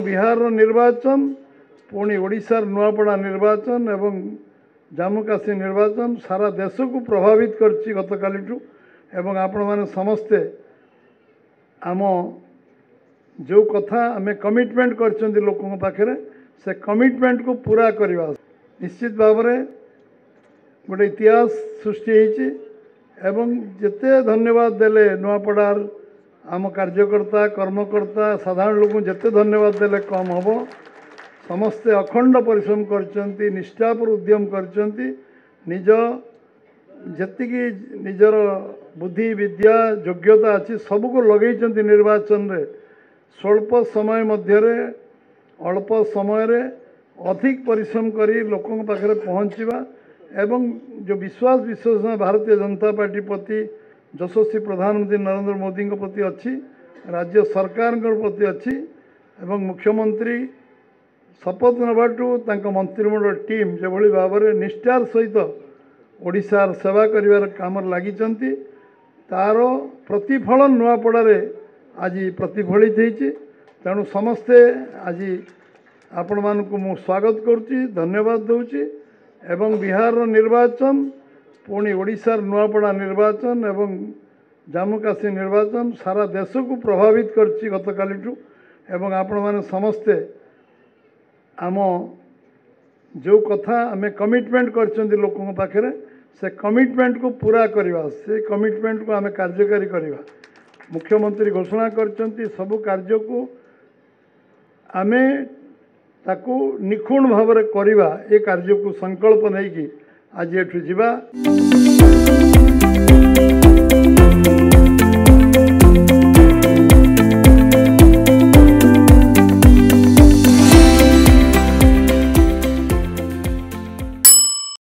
बिहार निर्वाचन पुणी ओडिशार नुआपड़ा निर्वाचन एवं जम्मू काश्मीर निर्वाचन सारा देश को प्रभावित करछि गतकालिठु एवं आपण माने समस्ते आम जो कथा आम कमिटमेंट करछन्ति लोकों पाखरे से कमिटमेंट को पूरा करवा निश्चित भाव में गोटे इतिहास सृष्टि होइछि एवं जेते धन्यवाद देले नुआपड़ार आम कार्यकर्ता कर्मकर्ता साधारण लोक जेते धन्यवाद देले कम हम समस्ते अखंड परिश्रम करछन्ति निष्ठापुर उद्यम करछन्ति निज जेतिकी निजर बुद्धि विद्या योग्यता अच्छी सबको लगेइछन्ति निर्वाचन रे स्वल्प समय मध्य अल्प समय रे अधिक परिश्रम करी लोकों पाखरे पहुँचवा एवं जो विश्वास विश्वास भारतीय जनता पार्टी प्रति यशस्वी प्रधानमंत्री नरेंद्र मोदी प्रति अच्छी राज्य सरकार प्रति अच्छी एवं मुख्यमंत्री शपथ नबाटू मंत्रिमंडल टीम जो भाव में निष्ठार सहित ओडिशार सेवा करिवार काम लागिचंती तार प्रतिफलन नुआपड़ारे आज प्रतिफलित होइछि। तेणु समस्ते आज आपण मानकु मु स्वागत करुच्ची धन्यवाद दूची एवं बिहार निर्वाचन पुणी ओडिशार नुआपड़ा निर्वाचन एवं जम्मू काश्मीर निर्वाचन सारा देश को प्रभावित करछि गतकालिठु एवं आपण माने समस्ते आम जो कथा आम कमिटमेंट करछन्ति लोकों पाखरे से कमिटमेंट को पूरा करवा से कमिटमेंट को आम कार्यकारी करवा मुख्यमंत्री घोषणा करछन्ति सबु कार्य को आमे ताकू निखुण भाव में करवा ए कार्य को संकल्प नहीं कि आज एठु जीवा।